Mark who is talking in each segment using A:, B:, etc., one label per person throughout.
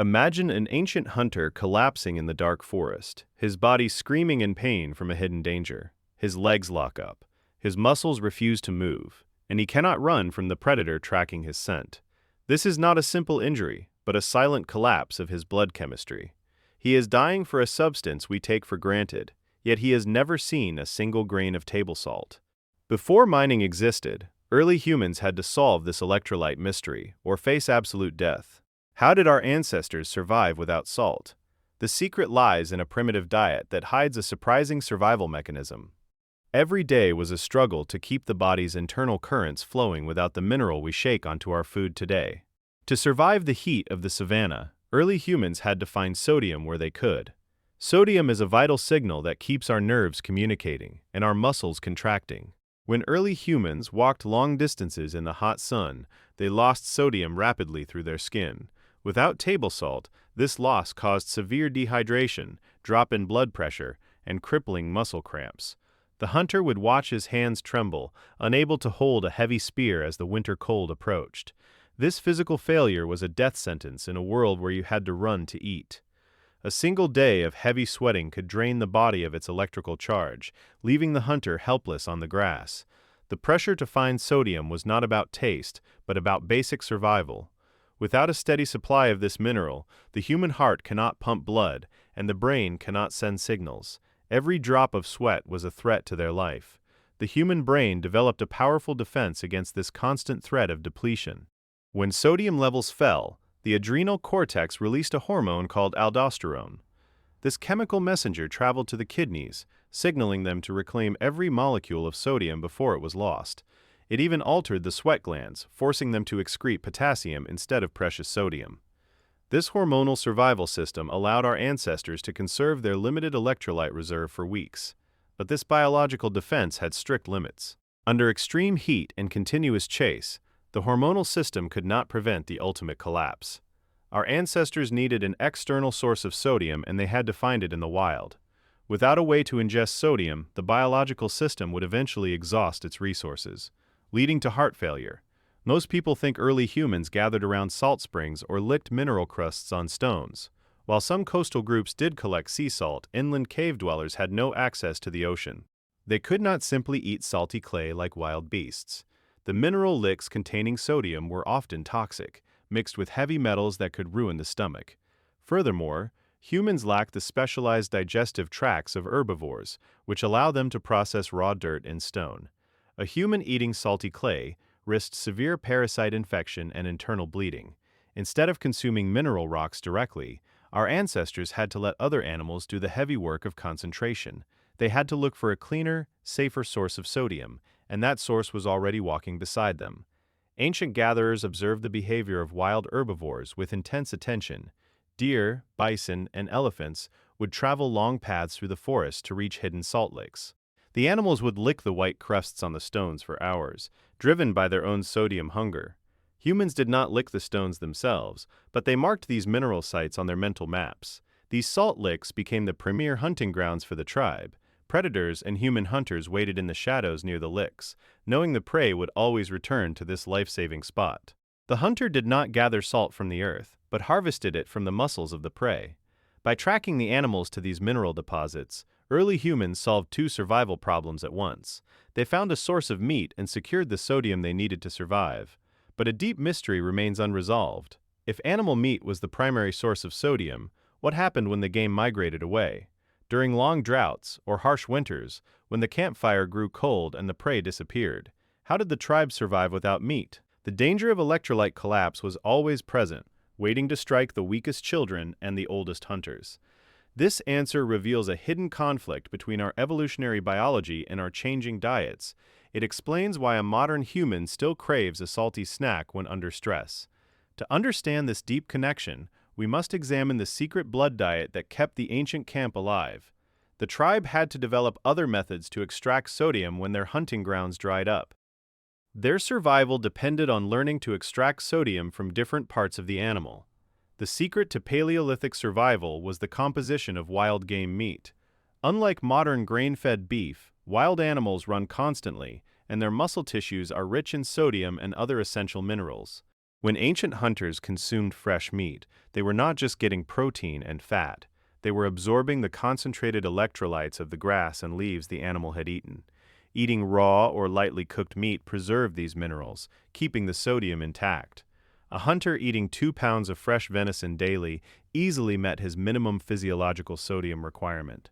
A: Imagine an ancient hunter collapsing in the dark forest, his body screaming in pain from a hidden danger. His legs lock up, his muscles refuse to move, and he cannot run from the predator tracking his scent. This is not a simple injury, but a silent collapse of his blood chemistry. He is dying for a substance we take for granted, yet he has never seen a single grain of table salt. Before mining existed, early humans had to solve this electrolyte mystery or face absolute death. How did our ancestors survive without salt? The secret lies in a primitive diet that hides a surprising survival mechanism. Every day was a struggle to keep the body's internal currents flowing without the mineral we shake onto our food today. To survive the heat of the savannah, early humans had to find sodium where they could. Sodium is a vital signal that keeps our nerves communicating and our muscles contracting. When early humans walked long distances in the hot sun, they lost sodium rapidly through their skin. Without table salt, this loss caused severe dehydration, drop in blood pressure, and crippling muscle cramps. The hunter would watch his hands tremble, unable to hold a heavy spear as the winter cold approached. This physical failure was a death sentence in a world where you had to run to eat. A single day of heavy sweating could drain the body of its electrical charge, leaving the hunter helpless on the grass. The pressure to find sodium was not about taste, but about basic survival. Without a steady supply of this mineral, the human heart cannot pump blood, and the brain cannot send signals. Every drop of sweat was a threat to their life. The human brain developed a powerful defense against this constant threat of depletion. When sodium levels fell, the adrenal cortex released a hormone called aldosterone. This chemical messenger traveled to the kidneys, signaling them to reclaim every molecule of sodium before it was lost. It even altered the sweat glands, forcing them to excrete potassium instead of precious sodium. This hormonal survival system allowed our ancestors to conserve their limited electrolyte reserve for weeks. But this biological defense had strict limits. Under extreme heat and continuous chase, the hormonal system could not prevent the ultimate collapse. Our ancestors needed an external source of sodium, and they had to find it in the wild. Without a way to ingest sodium, the biological system would eventually exhaust its resources, leading to heart failure. Most people think early humans gathered around salt springs or licked mineral crusts on stones. While some coastal groups did collect sea salt, inland cave dwellers had no access to the ocean. They could not simply eat salty clay like wild beasts. The mineral licks containing sodium were often toxic, mixed with heavy metals that could ruin the stomach. Furthermore, humans lacked the specialized digestive tracts of herbivores, which allow them to process raw dirt and stone. A human eating salty clay risked severe parasite infection and internal bleeding. Instead of consuming mineral rocks directly, our ancestors had to let other animals do the heavy work of concentration. They had to look for a cleaner, safer source of sodium, and that source was already walking beside them. Ancient gatherers observed the behavior of wild herbivores with intense attention. Deer, bison, and elephants would travel long paths through the forest to reach hidden salt licks. The animals would lick the white crusts on the stones for hours, driven by their own sodium hunger. Humans did not lick the stones themselves, but they marked these mineral sites on their mental maps. These salt licks became the premier hunting grounds for the tribe. Predators and human hunters waited in the shadows near the licks, knowing the prey would always return to this life-saving spot. The hunter did not gather salt from the earth, but harvested it from the muscles of the prey. By tracking the animals to these mineral deposits, early humans solved two survival problems at once. They found a source of meat and secured the sodium they needed to survive. But a deep mystery remains unresolved. If animal meat was the primary source of sodium, what happened when the game migrated away? During long droughts or harsh winters, when the campfire grew cold and the prey disappeared, how did the tribe survive without meat? The danger of electrolyte collapse was always present, waiting to strike the weakest children and the oldest hunters. This answer reveals a hidden conflict between our evolutionary biology and our changing diets. It explains why a modern human still craves a salty snack when under stress. To understand this deep connection, we must examine the secret blood diet that kept the ancient camp alive. The tribe had to develop other methods to extract sodium when their hunting grounds dried up. Their survival depended on learning to extract sodium from different parts of the animal. The secret to Paleolithic survival was the composition of wild game meat. Unlike modern grain-fed beef, wild animals run constantly, and their muscle tissues are rich in sodium and other essential minerals. When ancient hunters consumed fresh meat, they were not just getting protein and fat, they were absorbing the concentrated electrolytes of the grass and leaves the animal had eaten. Eating raw or lightly cooked meat preserved these minerals, keeping the sodium intact. A hunter eating 2 pounds of fresh venison daily easily met his minimum physiological sodium requirement.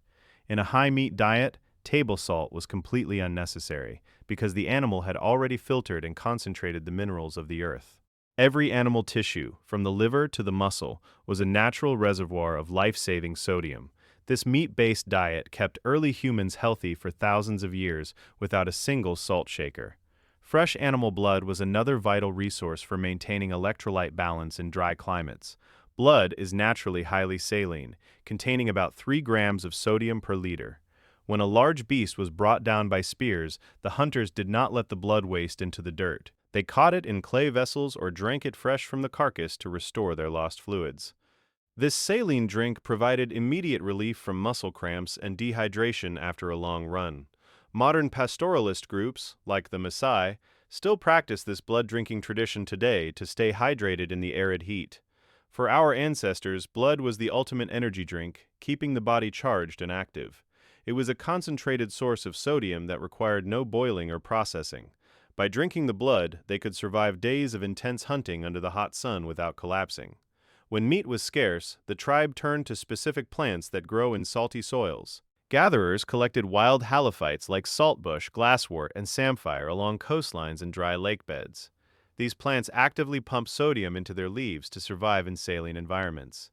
A: In a high-meat diet, table salt was completely unnecessary because the animal had already filtered and concentrated the minerals of the earth. Every animal tissue, from the liver to the muscle, was a natural reservoir of life-saving sodium. This meat-based diet kept early humans healthy for thousands of years without a single salt shaker. Fresh animal blood was another vital resource for maintaining electrolyte balance in dry climates. Blood is naturally highly saline, containing about 3 grams of sodium per liter. When a large beast was brought down by spears, the hunters did not let the blood waste into the dirt. They caught it in clay vessels or drank it fresh from the carcass to restore their lost fluids. This saline drink provided immediate relief from muscle cramps and dehydration after a long run. Modern pastoralist groups, like the Maasai, still practice this blood-drinking tradition today to stay hydrated in the arid heat. For our ancestors, blood was the ultimate energy drink, keeping the body charged and active. It was a concentrated source of sodium that required no boiling or processing. By drinking the blood, they could survive days of intense hunting under the hot sun without collapsing. When meat was scarce, the tribe turned to specific plants that grow in salty soils. Gatherers collected wild halophytes like saltbush, glasswort, and samphire along coastlines and dry lake beds. These plants actively pump sodium into their leaves to survive in saline environments.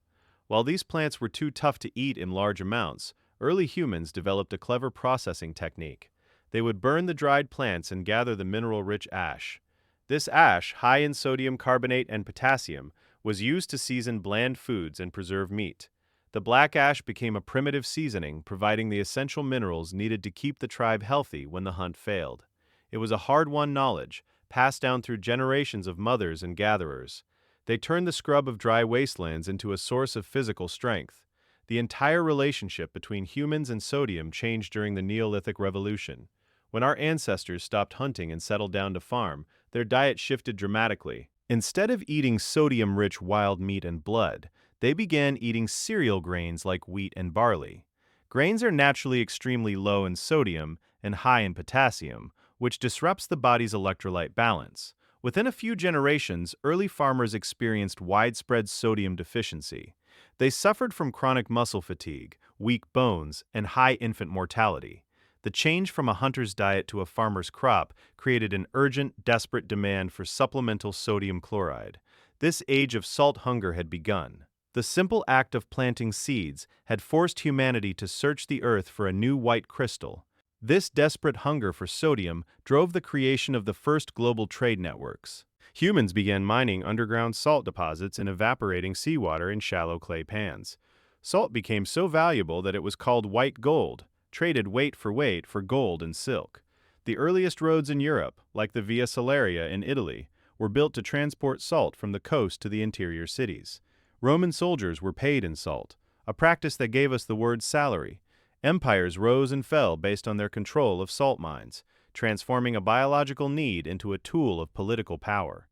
A: While these plants were too tough to eat in large amounts, early humans developed a clever processing technique. They would burn the dried plants and gather the mineral-rich ash. This ash, high in sodium carbonate and potassium, was used to season bland foods and preserve meat. The black ash became a primitive seasoning, providing the essential minerals needed to keep the tribe healthy when the hunt failed. It was a hard-won knowledge, passed down through generations of mothers and gatherers. They turned the scrub of dry wastelands into a source of physical strength. The entire relationship between humans and sodium changed during the Neolithic Revolution. When our ancestors stopped hunting and settled down to farm, their diet shifted dramatically. Instead of eating sodium-rich wild meat and blood, they began eating cereal grains like wheat and barley. Grains are naturally extremely low in sodium and high in potassium, which disrupts the body's electrolyte balance. Within a few generations, early farmers experienced widespread sodium deficiency. They suffered from chronic muscle fatigue, weak bones, and high infant mortality. The change from a hunter's diet to a farmer's crop created an urgent, desperate demand for supplemental sodium chloride. This age of salt hunger had begun. The simple act of planting seeds had forced humanity to search the earth for a new white crystal. This desperate hunger for sodium drove the creation of the first global trade networks. Humans began mining underground salt deposits and evaporating seawater in shallow clay pans. Salt became so valuable that it was called white gold, traded weight for gold and silk. The earliest roads in Europe, like the Via Salaria in Italy, were built to transport salt from the coast to the interior cities. Roman soldiers were paid in salt, a practice that gave us the word salary. Empires rose and fell based on their control of salt mines, transforming a biological need into a tool of political power.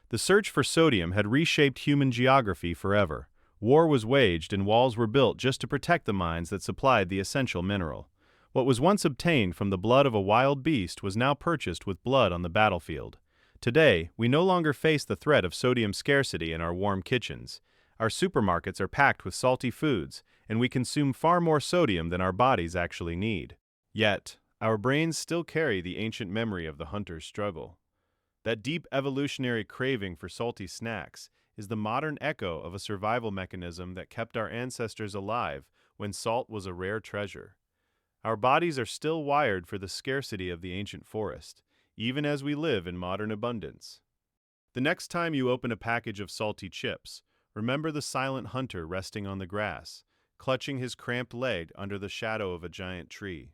A: The search for sodium had reshaped human geography forever. War was waged and walls were built just to protect the mines that supplied the essential mineral. What was once obtained from the blood of a wild beast was now purchased with blood on the battlefield. Today, we no longer face the threat of sodium scarcity in our warm kitchens. Our supermarkets are packed with salty foods, and we consume far more sodium than our bodies actually need. Yet, our brains still carry the ancient memory of the hunter's struggle. That deep evolutionary craving for salty snacks is the modern echo of a survival mechanism that kept our ancestors alive when salt was a rare treasure. Our bodies are still wired for the scarcity of the ancient forest, even as we live in modern abundance. The next time you open a package of salty chips, remember the silent hunter resting on the grass, clutching his cramped leg under the shadow of a giant tree.